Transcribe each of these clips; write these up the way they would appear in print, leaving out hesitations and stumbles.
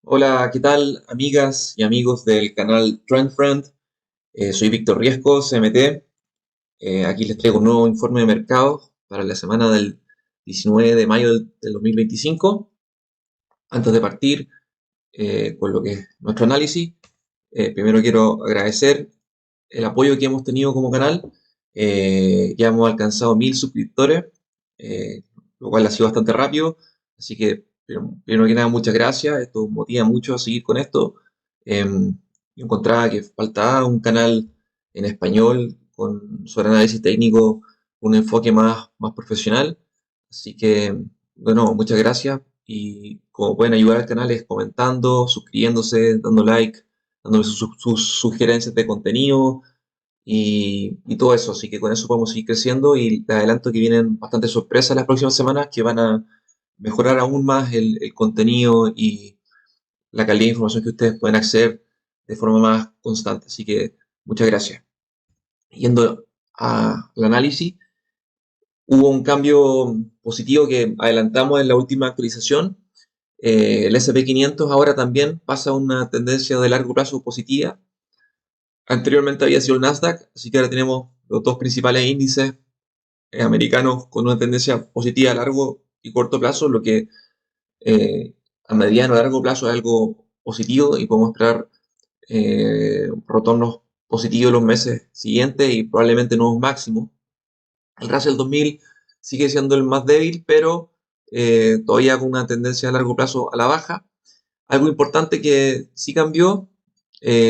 Hola, ¿qué tal, amigas y amigos del canal Trend Friend? Soy Víctor Riesco, CMT. Aquí les traigo un nuevo informe de mercado para la semana del 19 de mayo del 2025. Antes de partir con lo que es nuestro análisis, primero quiero agradecer el apoyo que hemos tenido como canal. Ya hemos alcanzado 1000 suscriptores, lo cual ha sido bastante rápido. Así que, primero que nada, muchas gracias. Esto motiva mucho a seguir con esto. Yo encontraba que faltaba un canal en español con sobre análisis técnico, un enfoque más profesional. Así que, bueno, muchas gracias. Y como pueden ayudar al canal es comentando, suscribiéndose, dando like, dándole sus sugerencias de contenido y todo eso. Así que con eso podemos seguir creciendo y te adelanto que vienen bastantes sorpresas las próximas semanas que van a mejorar aún más el contenido y la calidad de información que ustedes pueden acceder de forma más constante. Así que muchas gracias. Yendo al análisis, hubo un cambio positivo que adelantamos en la última actualización. El SP 500 ahora también pasa a una tendencia de largo plazo positiva. Anteriormente había sido el Nasdaq, así que ahora tenemos los dos principales índices americanos con una tendencia positiva a largo y corto plazo, lo que a mediano y largo plazo es algo positivo y podemos esperar retornos positivos los meses siguientes y probablemente nuevos máximos. El Russell 2000 sigue siendo el más débil, pero todavía con una tendencia a largo plazo a la baja. Algo importante que sí cambió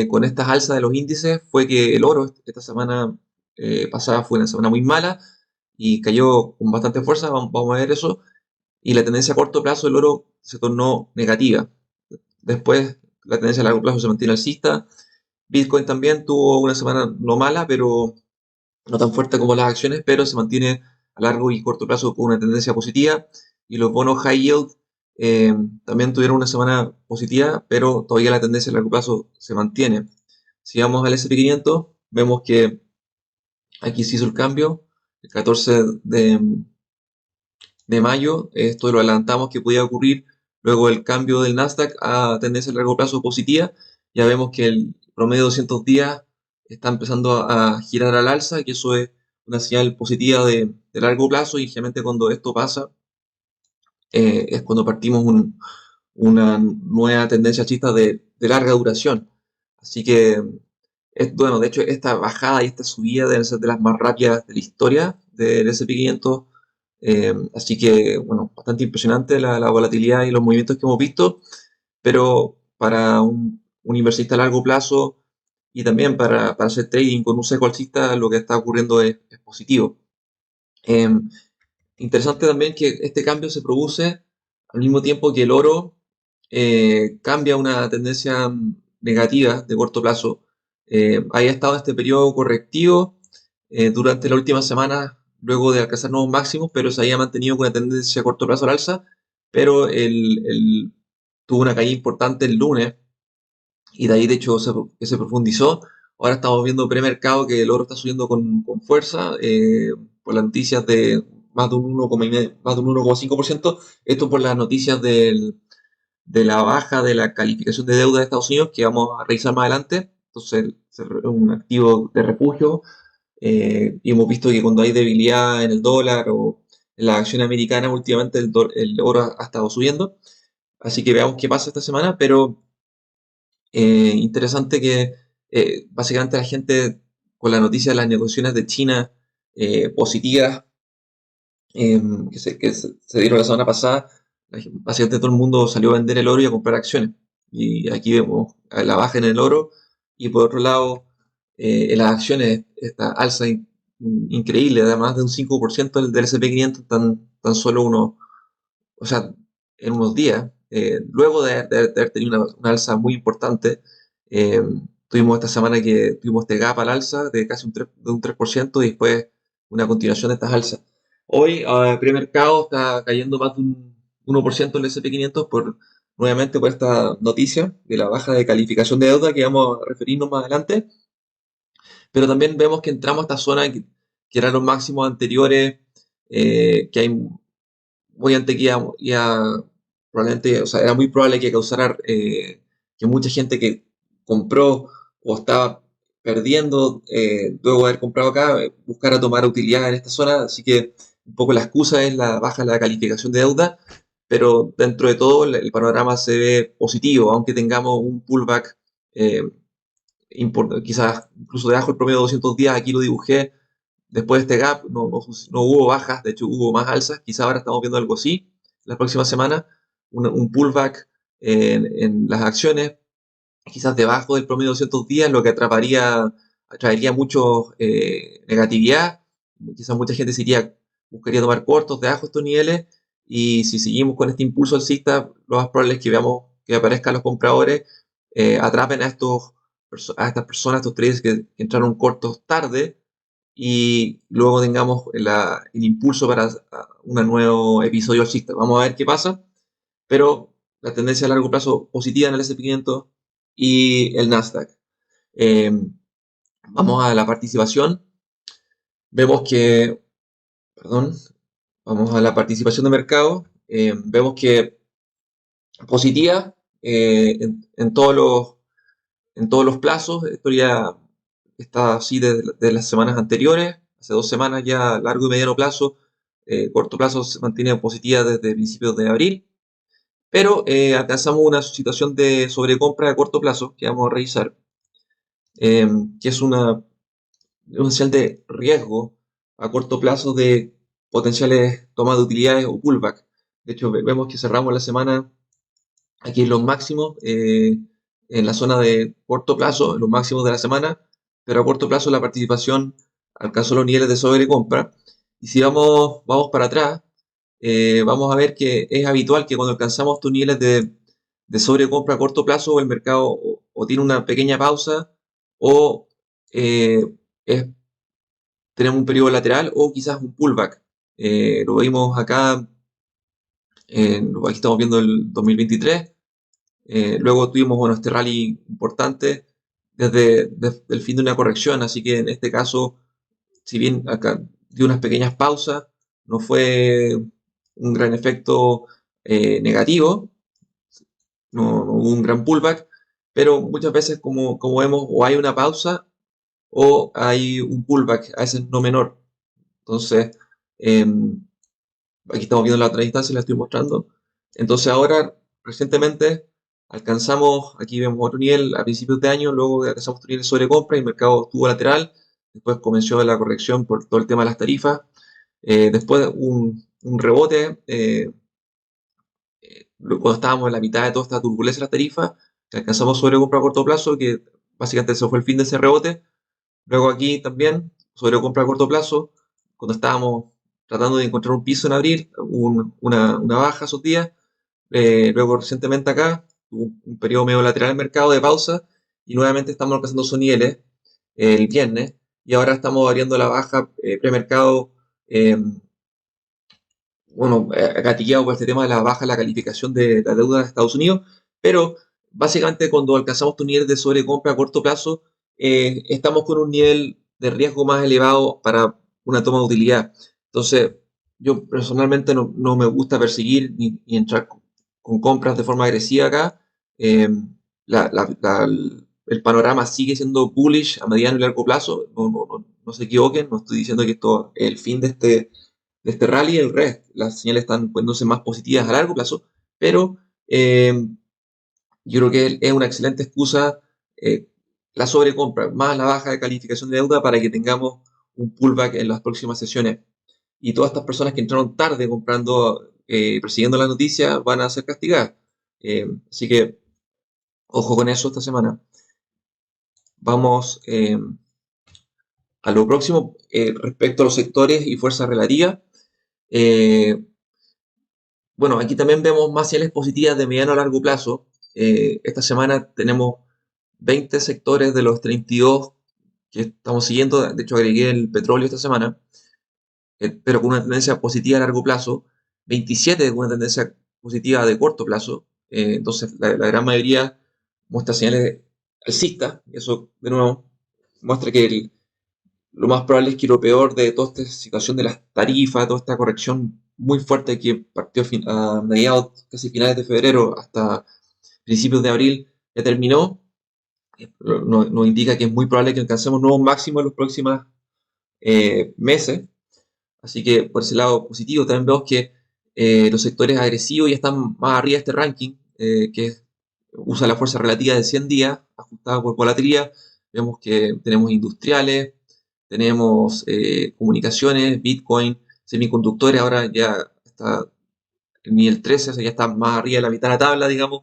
con estas alzas de los índices fue que el oro esta semana pasada fue una semana muy mala y cayó con bastante fuerza, vamos a ver eso, y la tendencia a corto plazo del oro se tornó negativa. Después la tendencia a largo plazo se mantiene alcista. Bitcoin también tuvo una semana no mala, pero no tan fuerte como las acciones, pero se mantiene a largo y corto plazo con una tendencia positiva. Y los bonos high yield eh, también tuvieron una semana positiva, pero todavía la tendencia a largo plazo se mantiene. Si vamos al SP 500, vemos que aquí se hizo el cambio el 14 de mayo. Esto lo adelantamos que podía ocurrir luego del cambio del Nasdaq a tendencia a largo plazo positiva. Ya vemos que el promedio de 200 días está empezando a girar al alza, que eso es una señal positiva de largo plazo y generalmente cuando esto pasa es cuando partimos una nueva tendencia alcista de larga duración. Así que, bueno, de hecho esta bajada y esta subida deben ser de las más rápidas de la historia del SP 500. Así que, bueno, bastante impresionante la volatilidad y los movimientos que hemos visto, pero para un inversista a largo plazo y también para hacer trading con un sesgo alcista, lo que está ocurriendo es positivo. Eh, Interesante también que este cambio se produce al mismo tiempo que el oro cambia una tendencia negativa de corto plazo. Haya estado en este periodo correctivo durante la última semana, luego de alcanzar nuevos máximos, pero se había mantenido con una tendencia a corto plazo al alza, pero tuvo una caída importante el lunes y de ahí de hecho que se profundizó. Ahora estamos viendo premercado que el oro está subiendo con fuerza por las noticias de más de un 1,5%, más de un 1,5%. Esto por las noticias de la baja de la calificación de deuda de Estados Unidos que vamos a revisar más adelante. Entonces es un activo de refugio y hemos visto que cuando hay debilidad en el dólar o en las acciones americanas últimamente el oro ha estado subiendo. Así que veamos qué pasa esta semana, pero interesante que básicamente la gente con la noticia de las negociaciones de China positivas se dieron la semana pasada, básicamente todo el mundo salió a vender el oro y a comprar acciones. Y aquí vemos la baja en el oro y por otro lado en las acciones esta alza increíble, además de un 5% del SP 500 tan solo o sea, en unos días, luego de haber tenido una alza muy importante, eh, tuvimos esta semana que tuvimos este gap al alza de casi de un 3% y después una continuación de estas alzas. Hoy, premercado está cayendo más de un 1% el SP 500 nuevamente por esta noticia de la baja de calificación de deuda que vamos a referirnos más adelante, pero también vemos que entramos a esta zona que eran los máximos anteriores, que hay muy antes que iba probablemente, o sea, era muy probable que causara que mucha gente que compró o estaba perdiendo luego de haber comprado acá, buscara tomar utilidad en esta zona, así que un poco la excusa es la baja en la calificación de deuda, pero dentro de todo el panorama se ve positivo, aunque tengamos un pullback eh, quizás incluso debajo del promedio de 200 días, aquí lo dibujé. Después de este gap no hubo bajas, de hecho hubo más alzas, quizá ahora estamos viendo algo así. La próxima semana, un pullback en las acciones, quizás debajo del promedio de 200 días, lo que atraería mucho negatividad. Quizás mucha gente buscaría tomar cortos debajo de estos niveles, y si seguimos con este impulso alcista, lo más probable es que veamos que aparezcan los compradores, atrapen a estas personas, estos traders que entraron cortos tarde, y luego tengamos el impulso para un nuevo episodio alcista. Vamos a ver qué pasa, pero la tendencia a largo plazo positiva en el S&P 500 y el Nasdaq. Eh, Vamos a la participación. Vemos que, perdón, vamos a la participación de mercado. Vemos que positiva en todos los plazos. Esto ya está así de las semanas anteriores. Hace 2 semanas ya, largo y mediano plazo. Corto plazo se mantiene positiva desde principios de abril. Pero alcanzamos una situación de sobrecompra a corto plazo que vamos a revisar, que es un señal de riesgo a corto plazo de potenciales tomas de utilidades o pullback. De hecho, vemos que cerramos la semana aquí en los máximos, en la zona de corto plazo, los máximos de la semana, pero a corto plazo la participación alcanzó los niveles de sobrecompra. Y si vamos para atrás, vamos a ver que es habitual que cuando alcanzamos estos niveles de sobrecompra a corto plazo, el mercado o tiene una pequeña pausa, o eh, es tenemos un periodo lateral o quizás un pullback. Lo vimos acá, aquí estamos viendo el 2023. Luego tuvimos, bueno, este rally importante desde el fin de una corrección, así que en este caso, si bien acá dio unas pequeñas pausas, no fue un gran efecto negativo, no hubo un gran pullback, pero muchas veces como vemos, o hay una pausa o hay un pullback, a veces no menor. Entonces, eh, aquí estamos viendo la otra distancia, la estoy mostrando. Entonces ahora, recientemente, alcanzamos, aquí vemos otro nivel a principios de año, luego alcanzamos otro nivel de sobrecompra y el mercado estuvo lateral, después comenzó la corrección por todo el tema de las tarifas, después un rebote, cuando estábamos en la mitad de toda esta turbulencia de las tarifas, que alcanzamos sobrecompra a corto plazo, que básicamente eso fue el fin de ese rebote. Luego aquí también, sobrecompra a corto plazo, cuando estábamos tratando de encontrar un piso en abril, una baja esos días. Luego recientemente acá, hubo un periodo medio lateral del mercado de pausa, y nuevamente estamos alcanzando esos niveles el viernes, y ahora estamos variando la baja premercado, eh, bueno, gatillado por este tema de la baja en la calificación de la deuda de Estados Unidos, pero básicamente cuando alcanzamos tu nivel de sobrecompra a corto plazo, estamos con un nivel de riesgo más elevado para una toma de utilidad. Entonces, yo personalmente no me gusta perseguir ni entrar con compras de forma agresiva acá. Eh, el panorama sigue siendo bullish a mediano y largo plazo, no se equivoquen, no estoy diciendo que esto es el fin de este rally. El resto, las señales están poniéndose más positivas a largo plazo, pero yo creo que es una excelente excusa la sobrecompra más la baja de calificación de deuda para que tengamos un pullback en las próximas sesiones. Y todas estas personas que entraron tarde comprando, persiguiendo las noticias, van a ser castigadas. Así que ojo con eso esta semana. Vamos a lo próximo, respecto a los sectores y fuerzas relativas. Eh, Bueno, aquí también vemos más señales positivas de mediano a largo plazo. Esta semana tenemos 20 sectores de los 32 que estamos siguiendo. De hecho, agregué el petróleo esta semana, pero con una tendencia positiva a largo plazo. 27 con una tendencia positiva de corto plazo. Entonces, la gran mayoría muestra señales alcistas. Eso, de nuevo, muestra que lo más probable es que lo peor de toda esta situación de las tarifas, toda esta corrección muy fuerte que partió a mediados, casi finales de febrero hasta principios de abril, ya terminó. Nos indica que es muy probable que alcancemos nuevos máximos en los próximos meses. Así que por ese lado positivo también vemos que los sectores agresivos ya están más arriba de este ranking, usa la fuerza relativa de 100 días, ajustada por volatilidad. Vemos que tenemos industriales, tenemos comunicaciones, Bitcoin, semiconductores, ahora ya está en nivel 13, o sea, ya está más arriba de la mitad de la tabla, digamos.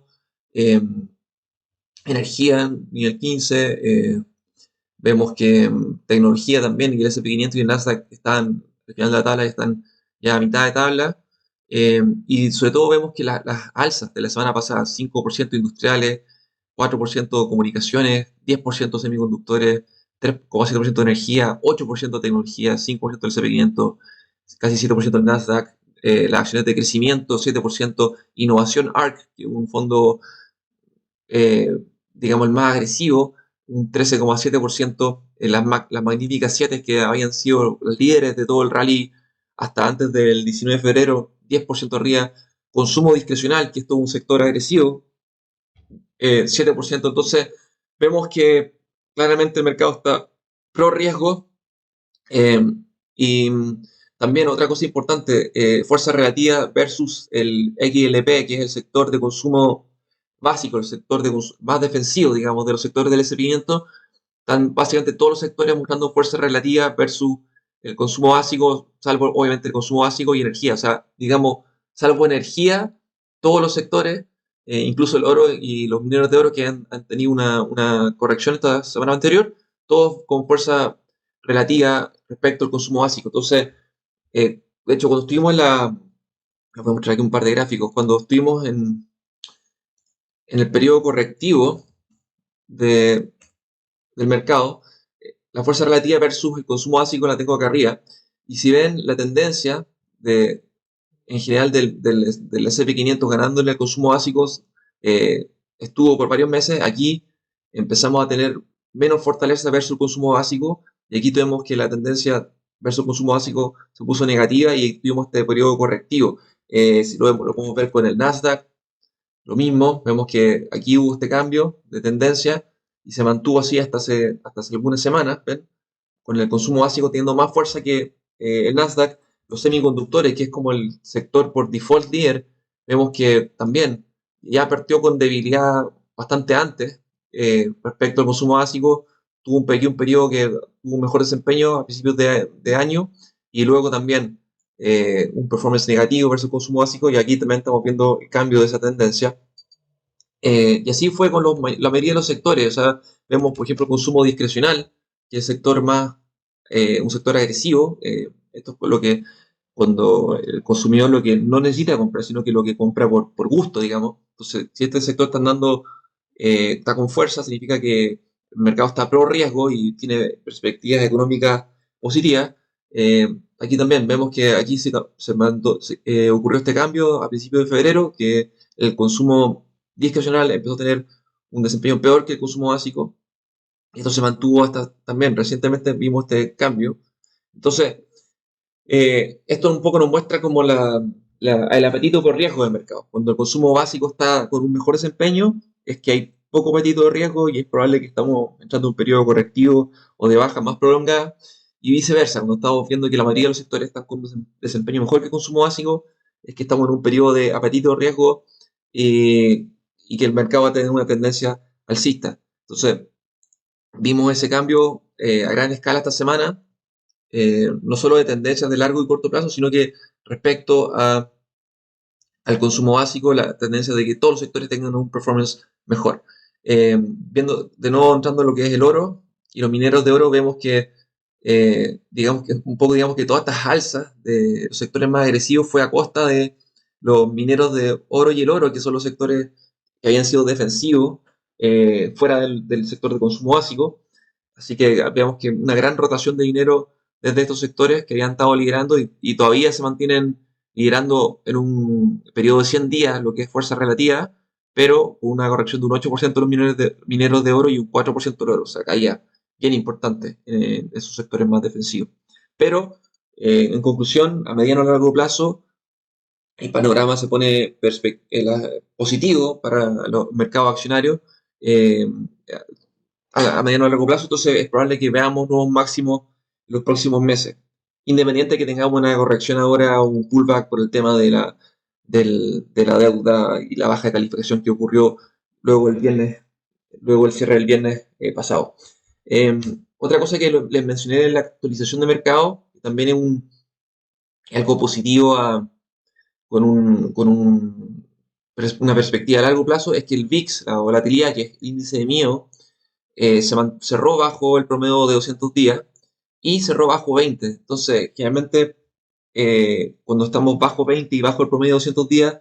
Eh, energía, nivel 15, vemos que tecnología también, y el S&P 500 y el Nasdaq están al final de la tabla, están ya a mitad de tabla. Y sobre todo vemos que las alzas de la semana pasada, 5% industriales, 4% comunicaciones, 10% semiconductores, 3,7% de energía, 8% de tecnología, 5% del S&P 500, casi 7% del Nasdaq, las acciones de crecimiento, 7%, innovación ARK, que es un fondo eh, digamos, el más agresivo, un 13,7%, las magníficas 7 que habían sido los líderes de todo el rally hasta antes del 19 de febrero, 10% arriba, consumo discrecional, que esto es un sector agresivo, 7%. Entonces, vemos que claramente el mercado está pro riesgo. eh, y también otra cosa importante, fuerza relativa versus el XLP, que es el sector de consumo básico, el sector más defensivo, digamos, de los sectores del S&P 500, están básicamente todos los sectores mostrando fuerza relativa versus el consumo básico, salvo obviamente el consumo básico y energía. O sea, digamos, salvo energía, todos los sectores, incluso el oro y los mineros de oro que han tenido una corrección esta semana anterior, todos con fuerza relativa respecto al consumo básico. Entonces, de hecho, cuando estuvimos les voy a mostrar aquí un par de gráficos, cuando estuvimos en el periodo correctivo de, del mercado, la fuerza relativa versus el consumo básico la tengo acá arriba. Y si ven la tendencia en general del S&P 500 ganándole al consumo básico, estuvo por varios meses. Aquí empezamos a tener menos fortaleza versus el consumo básico. Y aquí tenemos que la tendencia versus el consumo básico se puso negativa y tuvimos este periodo correctivo. Si lo podemos ver con el Nasdaq, lo mismo, vemos que aquí hubo este cambio de tendencia y se mantuvo así hasta hace algunas semanas, ¿ven? Con el consumo básico teniendo más fuerza que el Nasdaq, los semiconductores, que es como el sector por default líder, vemos que también ya partió con debilidad bastante antes respecto al consumo básico, tuvo un periodo que tuvo un mejor desempeño a principios de año y luego también un performance negativo versus el consumo básico y aquí también estamos viendo el cambio de esa tendencia. Y así fue con la mayoría de los sectores. O sea, vemos, por ejemplo, el consumo discrecional, que es el sector más, un sector agresivo. Esto es lo que, cuando el consumidor lo que no necesita comprar, sino que lo que compra por gusto, digamos. Entonces, si este sector está andando, está con fuerza, significa que el mercado está pro riesgo y tiene perspectivas económicas positivas. Aquí también vemos que aquí ocurrió este cambio a principios de febrero, que el consumo discrecional empezó a tener un desempeño peor que el consumo básico. Y esto se mantuvo hasta también recientemente vimos este cambio. Entonces, esto un poco nos muestra como el apetito por riesgo del mercado. Cuando el consumo básico está con un mejor desempeño, es que hay poco apetito de riesgo y es probable que estamos entrando en un periodo correctivo o de baja más prolongada. Y viceversa, cuando estamos viendo que la mayoría de los sectores están con un desempeño mejor que el consumo básico, es que estamos en un periodo de apetito de riesgo eh, y que el mercado va a tener una tendencia alcista. Entonces, vimos ese cambio a gran escala esta semana, no solo de tendencias de largo y corto plazo, sino que respecto al consumo básico, la tendencia de que todos los sectores tengan un performance mejor. Viendo de nuevo entrando en lo que es el oro y los mineros de oro, vemos que digamos que un poco digamos que todas estas alzas de los sectores más agresivos fue a costa de los mineros de oro y el oro, que son los sectores que habían sido defensivos fuera del sector de consumo básico. Así que vemos que una gran rotación de dinero desde estos sectores que habían estado liderando y todavía se mantienen liderando en un periodo de 100 días, lo que es fuerza relativa, pero con una corrección de un 8% de los mineros de oro y un 4% de oro. O sea, caía bien importante en esos sectores más defensivos. Pero, en conclusión, a mediano y largo plazo, el panorama se pone positivo para los mercados accionarios eh, a mediano y largo plazo, entonces es probable que veamos nuevos máximos en los próximos meses. Independiente de que tengamos una corrección ahora o un pullback por el tema de la deuda y la baja de calificación que ocurrió luego el viernes, luego el cierre del viernes pasado. Otra cosa que les mencioné en la actualización de mercado, también algo positivo una perspectiva a largo plazo, es que el VIX, la volatilidad, que es el índice de miedo, cerró bajo el promedio de 200 días y cerró bajo 20. Entonces, generalmente, cuando estamos bajo 20 y bajo el promedio de 200 días,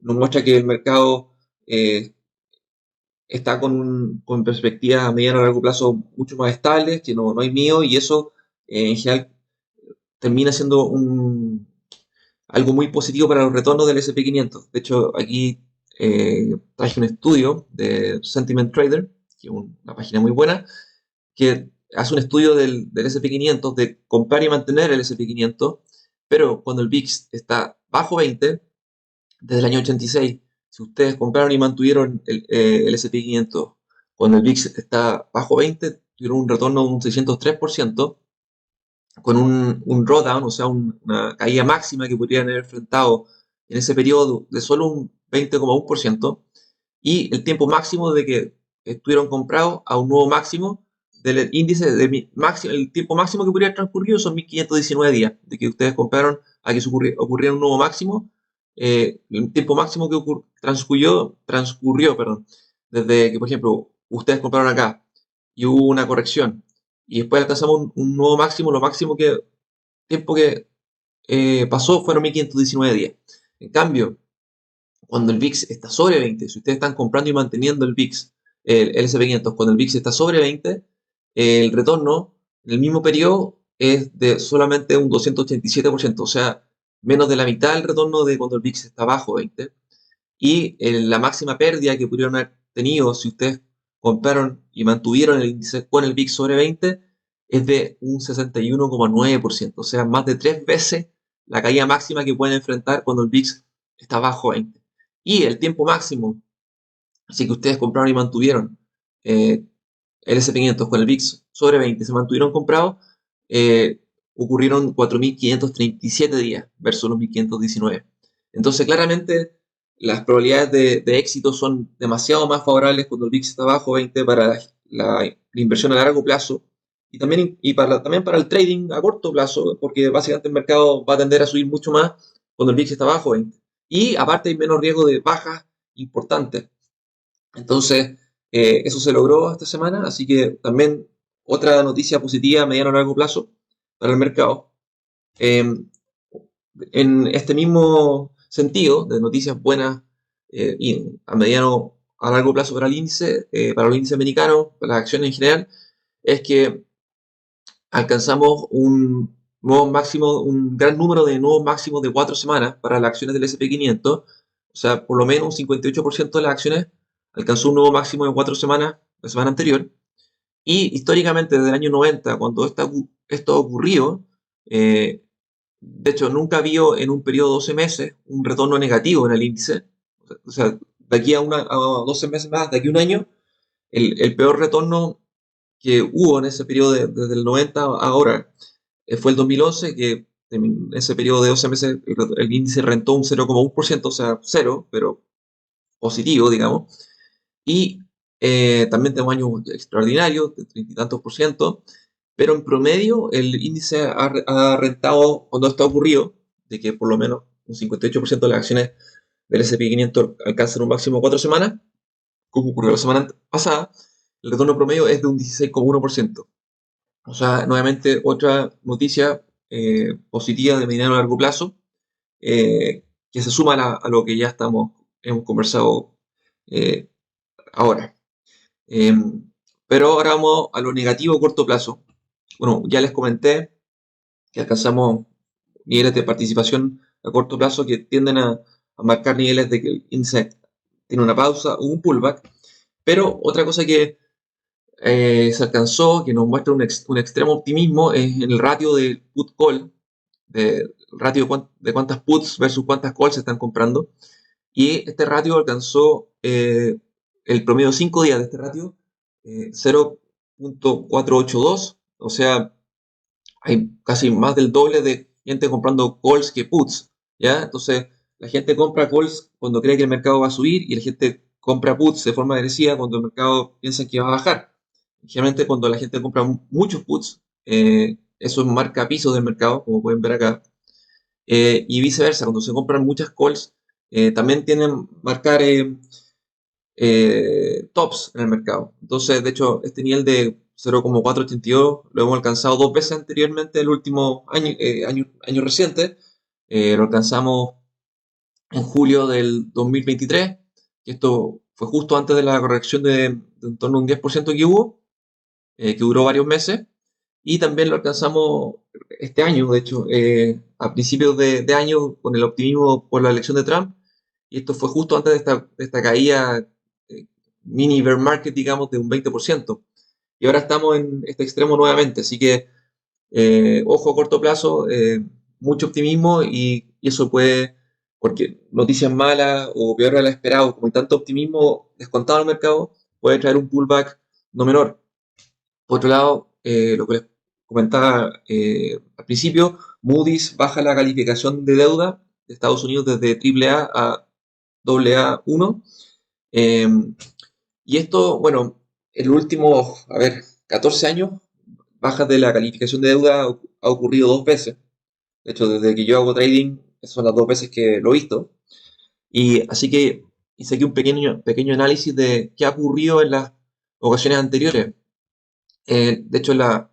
nos muestra que el mercado está con perspectivas a mediano y largo plazo mucho más estables, que no hay miedo, y eso en general termina siendo algo muy positivo para los retornos del S&P 500. De hecho, aquí traje un estudio de Sentiment Trader, que es una página muy buena, que hace un estudio del S&P 500 de comprar y mantener el S&P 500, pero cuando el VIX está bajo 20, desde el año 86, si ustedes compraron y mantuvieron el S&P 500 cuando el VIX está bajo 20, tuvieron un retorno de un 603%, con un drawdown, o sea, una caída máxima que podrían haber enfrentado en ese periodo de solo un 20,1%, y el tiempo máximo de que estuvieron comprados a un nuevo máximo del índice de máximo, el tiempo máximo que podría haber transcurrido son 1519 días, de que ustedes compraron a que ocurriera un nuevo máximo. El tiempo máximo que transcurrió, perdón, desde que, por ejemplo, ustedes compraron acá y hubo una corrección y después alcanzamos un nuevo máximo, lo máximo que tiempo que pasó fueron 1519 días. En cambio, cuando el VIX está sobre 20, si ustedes están comprando y manteniendo el VIX, el S&P 500, cuando el VIX está sobre 20, el retorno en el mismo periodo es de solamente un 287%, o sea, menos de la mitad del retorno de cuando el VIX está bajo 20. Y la máxima pérdida que pudieron haber tenido si ustedes compraron y mantuvieron el índice con el VIX sobre 20 es de un 61,9%, o sea, más de 3 veces la caída máxima que pueden enfrentar cuando el VIX está bajo 20. Y el tiempo máximo, así que ustedes compraron y mantuvieron el S&P 500 con el VIX sobre 20, se mantuvieron comprados, eh, ocurrieron 4.537 días versus los 1.519. Entonces, claramente, las probabilidades de éxito son demasiado más favorables cuando el VIX está bajo 20 para la inversión a largo plazo y también para el trading a corto plazo, porque básicamente el mercado va a tender a subir mucho más cuando el VIX está bajo 20. Y aparte hay menos riesgo de bajas importantes. Entonces, eso se logró esta semana, así que también otra noticia positiva a mediano y largo plazo para el mercado. Eh, en este mismo sentido, de noticias buenas y a mediano a largo plazo para el índice americano, para las acciones en general, es que alcanzamos un gran número de nuevos máximos de 4 semanas para las acciones del S&P 500. O sea, por lo menos un 58% de las acciones alcanzó un nuevo máximo de 4 semanas la semana anterior. Y históricamente, desde el año 90, cuando esto ocurrió, de hecho, nunca vio en un periodo de 12 meses un retorno negativo en el índice. O sea, de aquí a 12 meses más, de aquí a un año, el peor retorno que hubo en ese periodo desde el 90 a ahora fue el 2011, que en ese periodo de 12 meses el índice rentó un 0,1%, o sea, cero, pero positivo, digamos. Y también tenemos años extraordinarios, de 30 y tantos por ciento, pero en promedio el índice ha rentado, cuando esto ha ocurrido, de que por lo menos un 58% de las acciones del S&P 500 alcanzan un máximo de 4 semanas, como ocurrió la semana pasada, el retorno promedio es de un 16,1%. O sea, nuevamente otra noticia positiva de mediano a largo plazo, que se suma a lo que ya hemos conversado eh, ahora. Eh, pero ahora vamos a lo negativo a corto plazo. Bueno, ya les comenté que alcanzamos niveles de participación a corto plazo que tienden a marcar niveles de que el índice tiene una pausa o un pullback. Pero otra cosa que se alcanzó, que nos muestra un extremo optimismo, es el ratio de put call, de ratio de cuántas puts versus cuántas calls se están comprando. Y este ratio alcanzó el promedio 5 días de este ratio 0.482, o sea, hay casi más del doble de gente comprando calls que puts, ¿ya? Entonces, la gente compra calls cuando cree que el mercado va a subir y la gente compra puts de forma agresiva cuando el mercado piensa que va a bajar. Generalmente cuando la gente compra muchos puts, eso marca pisos del mercado, como pueden ver acá, y viceversa, cuando se compran muchas calls, también tienen marcar tops en el mercado. Entonces, de hecho, este nivel de 0.482 lo hemos alcanzado dos veces anteriormente, el último año reciente. Lo alcanzamos en julio del 2023, que esto fue justo antes de la corrección de en torno a un 10% que hubo, que duró varios meses. Y también lo alcanzamos este año, de hecho, a principios de año, con el optimismo por la elección de Trump. Y esto fue justo antes de esta caída eh, mini bear market, digamos, de un 20%. Y ahora estamos en este extremo nuevamente. Así que, ojo a corto plazo, mucho optimismo y eso puede, porque noticias malas o peor a lo esperado, como hay tanto optimismo descontado en el mercado, puede traer un pullback no menor. Por otro lado, lo que les comentaba al principio, Moody's baja la calificación de deuda de Estados Unidos desde AAA a AA1. Eh, y esto, bueno, en los últimos, a ver, 14 años, bajas de la calificación de deuda ha ocurrido dos veces. De hecho, desde que yo hago trading, son las dos veces que lo he visto. Y así que hice aquí un pequeño análisis de qué ha ocurrido en las ocasiones anteriores. De hecho, la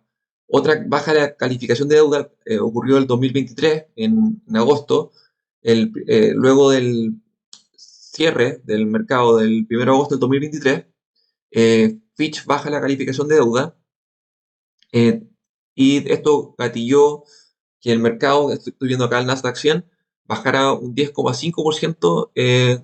otra baja de la calificación de deuda ocurrió el 2023, en agosto, luego del cierre del mercado del 1 de agosto del 2023. Fitch baja la calificación de deuda eh, y esto gatilló que el mercado, estoy viendo acá el Nasdaq 100, bajara un 10,5%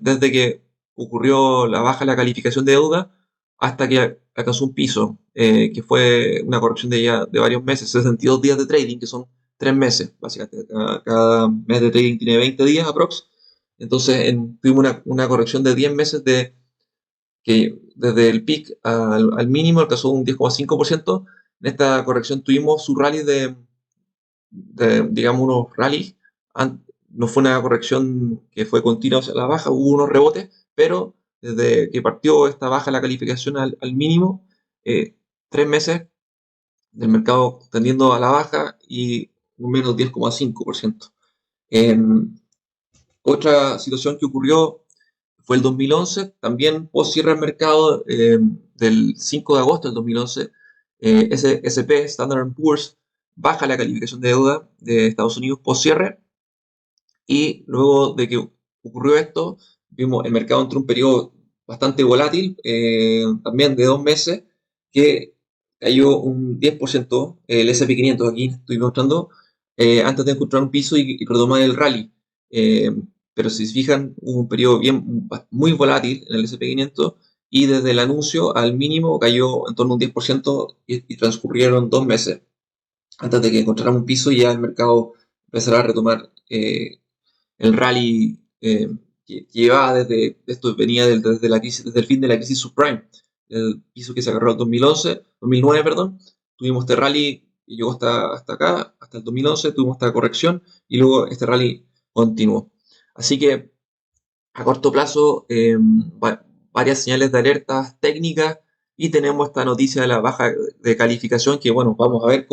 desde que ocurrió la baja de la calificación de deuda hasta que alcanzó un piso, que fue una corrección de ya de varios meses, 62 días de trading, que son 3 meses, básicamente. Cada mes de trading tiene 20 días aprox. Entonces tuvimos una corrección de 10 meses que desde el peak al mínimo alcanzó un 10,5%. En esta corrección tuvimos su rally digamos, unos rallies. No fue una corrección que fue continua hacia la baja, hubo unos rebotes, pero desde que partió esta baja la calificación al mínimo, 3 meses del mercado tendiendo a la baja y un menos 10,5%. Otra situación que ocurrió fue el 2011, también post cierre del mercado del 5 de agosto del 2011, S&P, Standard Poor's, baja la calificación de deuda de Estados Unidos post cierre y luego de que ocurrió esto, vimos el mercado entró en un periodo bastante volátil, también de 2 meses, que cayó un 10%, el S&P 500 aquí estoy mostrando, antes de encontrar un piso y retomar el rally. Eh, pero si se fijan, hubo un periodo muy volátil en el S&P 500 y desde el anuncio al mínimo cayó en torno a un 10% y transcurrieron 2 meses antes de que encontrara un piso y ya el mercado empezara a retomar el rally que llevaba esto venía desde la crisis, desde el fin de la crisis subprime, el piso que se agarró en 2009, perdón, tuvimos este rally y llegó hasta acá, hasta el 2011, tuvimos esta corrección y luego este rally continuó. Así que a corto plazo, varias señales de alertas técnicas y tenemos esta noticia de la baja de calificación que, bueno, vamos a ver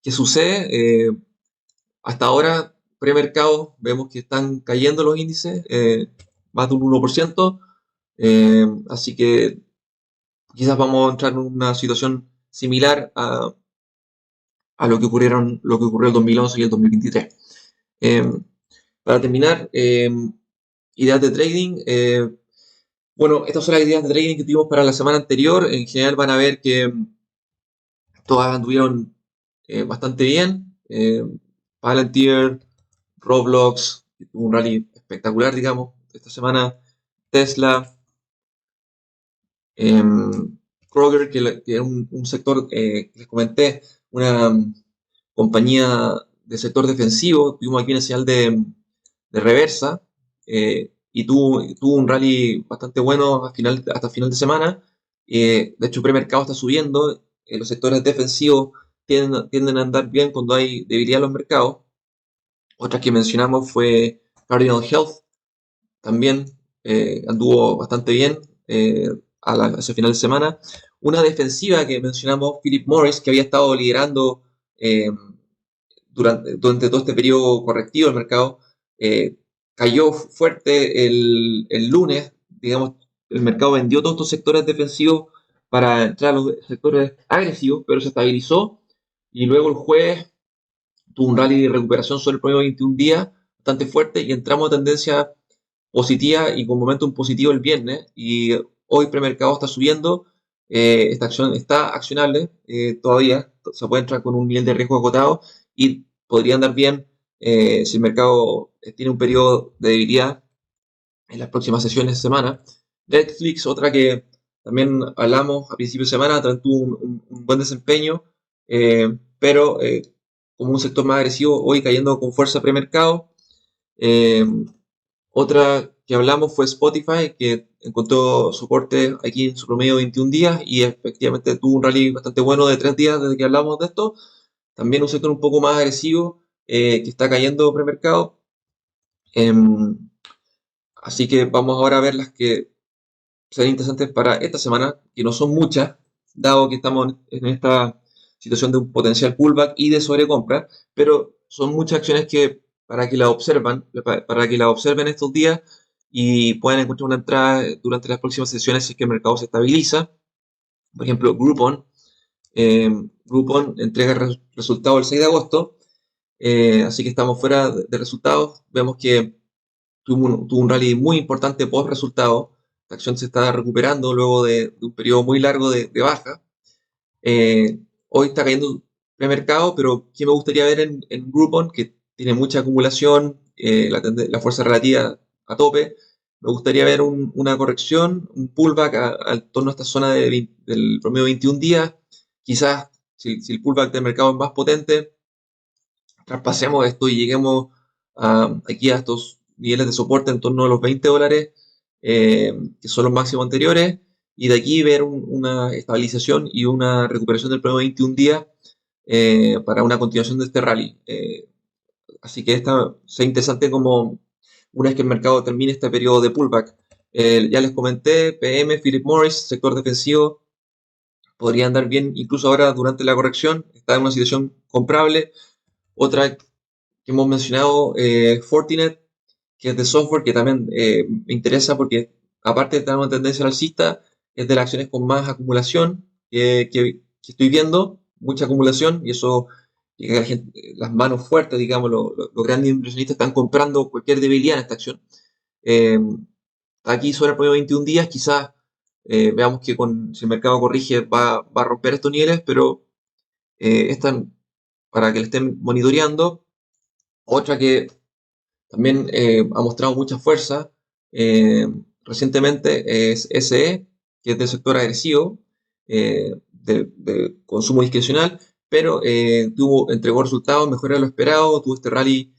qué sucede. Hasta ahora, premercado, vemos que están cayendo los índices, más de un 1%, así que quizás vamos a entrar en una situación similar a lo que ocurrió el 2011 y el 2023. Eh, para terminar, ideas de trading. Bueno, estas son las ideas de trading que tuvimos para la semana anterior. En general van a ver que todas anduvieron bastante bien. Palantir, Roblox, que tuvo un rally espectacular, digamos, esta semana. Tesla, Kroger, que es un sector que les comenté, una compañía de sector defensivo, tuvimos aquí una señal de reversa y tuvo un rally bastante bueno hasta final de semana. De hecho, el premercado está subiendo, los sectores defensivos tienden a andar bien cuando hay debilidad en los mercados. Otra que mencionamos fue Cardinal Health, también anduvo bastante bien hacia final de semana. Una defensiva que mencionamos, Philip Morris, que había estado liderando eh, durante todo este periodo correctivo del mercado, eh, cayó fuerte el lunes, digamos, el mercado vendió todos estos sectores defensivos para entrar a los sectores agresivos, pero se estabilizó y luego el jueves tuvo un rally de recuperación sobre el promedio de 21 días bastante fuerte y entramos a tendencia positiva y con momentum positivo el viernes y hoy premercado está subiendo, esta acción está accionable todavía, se puede entrar con un nivel de riesgo acotado y podría andar bien si el mercado tiene un periodo de debilidad en las próximas sesiones de semana. Netflix, otra que también hablamos a principio de semana, también tuvo un buen desempeño, pero como un sector más agresivo, hoy cayendo con fuerza premercado. Eh, Otra que hablamos fue Spotify, que encontró soporte aquí en su promedio de 21 días y efectivamente tuvo un rally bastante bueno de 3 días desde que hablamos de esto. También un sector un poco más agresivo que está cayendo premercado. Em, Así que vamos ahora a ver las que serán interesantes para esta semana, que no son muchas, dado que estamos en esta situación de un potencial pullback y de sobrecompra, pero son muchas acciones que para que la observen estos días y puedan encontrar una entrada durante las próximas sesiones si es que el mercado se estabiliza. Por ejemplo, Groupon. Groupon entrega resultados el 6 de agosto, así que estamos fuera de resultados. Vemos que tuvo un rally muy importante post resultado. La acción se está recuperando luego de un periodo muy largo de baja. Hoy está cayendo premercado, pero ¿qué me gustaría ver en Groupon? Que tiene mucha acumulación, la fuerza relativa a tope. Me gustaría ver una corrección, un pullback al torno a esta zona del promedio de 21 días. Quizás si el pullback del mercado es más potente, traspasemos esto y lleguemos aquí a estos niveles de soporte en torno a los $20, que son los máximos anteriores, y de aquí ver una estabilización y una recuperación del promedio de 21 días para una continuación de este rally. Así que esta sea interesante como una vez que el mercado termine este periodo de pullback. Ya les comenté, PM, Philip Morris, sector defensivo, podría andar bien incluso ahora durante la corrección, está en una situación comprable. Otra que hemos mencionado, Fortinet, que es de software, que también me interesa porque aparte de tener una tendencia alcista, es de las acciones con más acumulación que estoy viendo, mucha acumulación, y eso, que las manos fuertes, digamos, los grandes inversionistas están comprando cualquier debilidad en esta acción. Eh, Aquí sobre el promedio de 21 días, quizás veamos que si el mercado corrige va a romper estos niveles, pero están para que le estén monitoreando. Otra que también ha mostrado mucha fuerza recientemente es SE, que es del sector agresivo, de consumo discrecional, pero entregó resultados mejores de lo esperado, tuvo este rally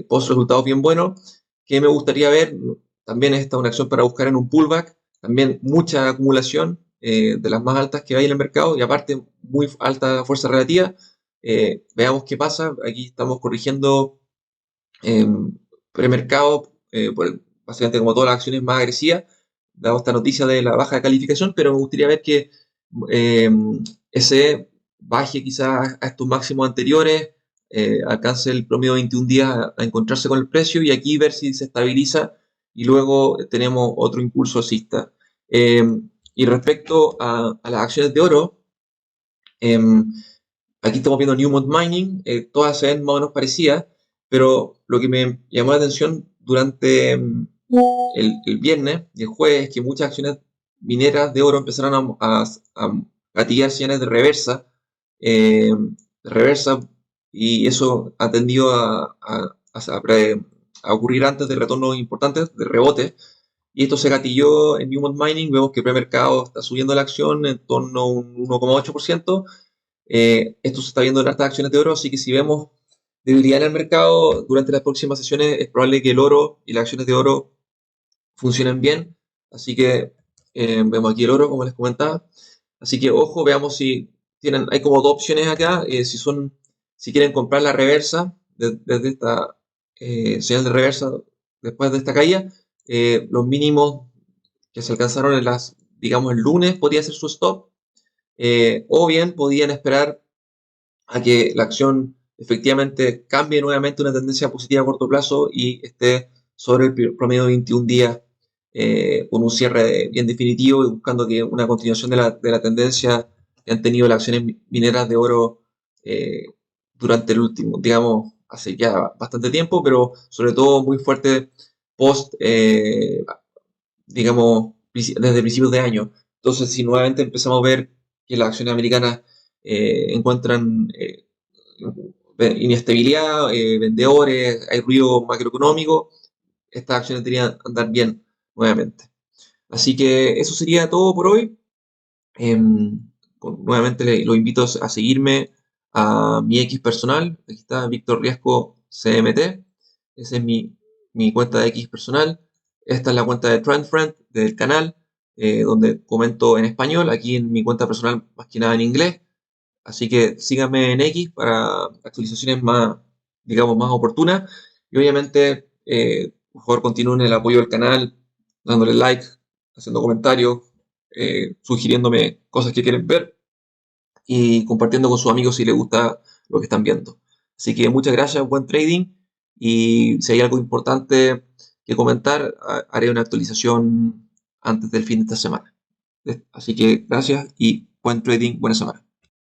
post resultados bien buenos, que me gustaría ver. También esta es una acción para buscar en un pullback, también mucha acumulación de las más altas que hay en el mercado y aparte muy alta fuerza relativa. Veamos qué pasa, aquí estamos corrigiendo eh, premercado, básicamente como todas las acciones más agresivas, dado esta noticia de la baja de calificación, pero me gustaría ver que eh, ese baje quizás a estos máximos anteriores, alcance el promedio de 21 días a encontrarse con el precio y aquí ver si se estabiliza y luego tenemos otro impulso alcista. Eh, y respecto a las acciones de oro, eh, aquí estamos viendo Newmont Mining, todas se ven más o menos parecidas, pero lo que me llamó la atención durante el viernes y el jueves es que muchas acciones mineras de oro empezaron a gatillar señales eh, de reversa, y eso ha tendido a ocurrir antes de retornos importantes, de rebote, y esto se gatilló en Newmont Mining. Vemos que el premercado está subiendo la acción en torno a un 1,8%. Esto se está viendo en estas acciones de oro, así que si vemos debilidad en el mercado durante las próximas sesiones, es probable que el oro y las acciones de oro funcionen bien. Así que vemos aquí el oro, como les comentaba. Así que ojo, veamos si tienen, hay como dos opciones acá. Si quieren comprar la reversa desde esta señal de reversa después de esta caída, los mínimos que se alcanzaron digamos, el lunes podría ser su stop. O bien podían esperar a que la acción efectivamente cambie nuevamente una tendencia positiva a corto plazo y esté sobre el promedio de 21 días con un cierre bien definitivo y buscando que una continuación de la tendencia que han tenido las acciones mineras de oro eh, durante el último, digamos, hace ya bastante tiempo, pero sobre todo muy fuerte post, digamos, desde principios de año. Entonces, si nuevamente empezamos a ver que las acciones americanas encuentran inestabilidad, vendedores, hay ruido macroeconómico, estas acciones deberían andar bien nuevamente. Así que eso sería todo por hoy. Nuevamente lo invito a seguirme a mi X personal. Aquí está Víctor Riesco CMT. Esa es mi cuenta de X personal. Esta es la cuenta de TrendFriend del canal, donde comento en español. Aquí en mi cuenta personal, más que nada en inglés. Así que síganme en X para actualizaciones más, digamos, más oportunas. Y obviamente, por favor, continúen el apoyo al canal, dándole like, haciendo comentarios, sugiriéndome cosas que quieren ver y compartiendo con sus amigos si les gusta lo que están viendo. Así que muchas gracias, buen trading. Y si hay algo importante que comentar, haré una actualización antes del fin de esta semana. Así que gracias y buen trading, buena semana.